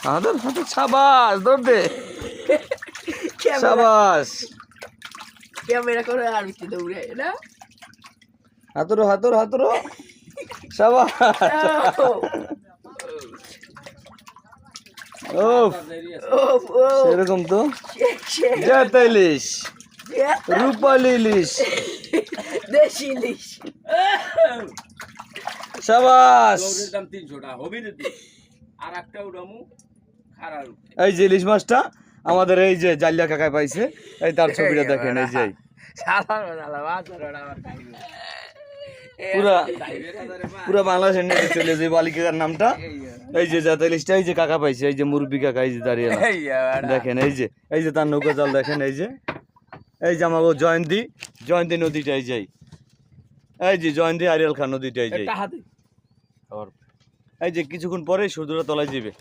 হাতর হাতর সাবাস দৌড় দে সাবাস ক্যামেরা করে আর কি দৌড়ে না হাতর হাতর হাতর সাবাস সেরকম তো জাতা ইলিশ রূপালী ইলিশ দেশি ইলিশ সাবাস দাম 300 টাকা হবে রে আর একটা উড়ামু খারাপ এই যে ইলিশ মাছটা আমাদের এই যে জালিয়া কাকায় পাইছে এই তার ছবিটা দেখেন এই যে পুরা পুরা বাংলাদেশের নেটে চলে যে বালিকার নামটা এই যে জাতা ইলিশটা এই যে কাকা পাইছে এই যে মুরব্বি কাকা এই যে দাঁড়িয়ে দেখেন এই যে তার নৌকা জাল দেখেন এই যে আমাকে জয়ন্তী নদীটাই যাই এই যে জয়ন্তী আরিয়াল খান নদীটাই যাই এই যে কিছুক্ষণ পরে সূর্যটা তলায় যাবে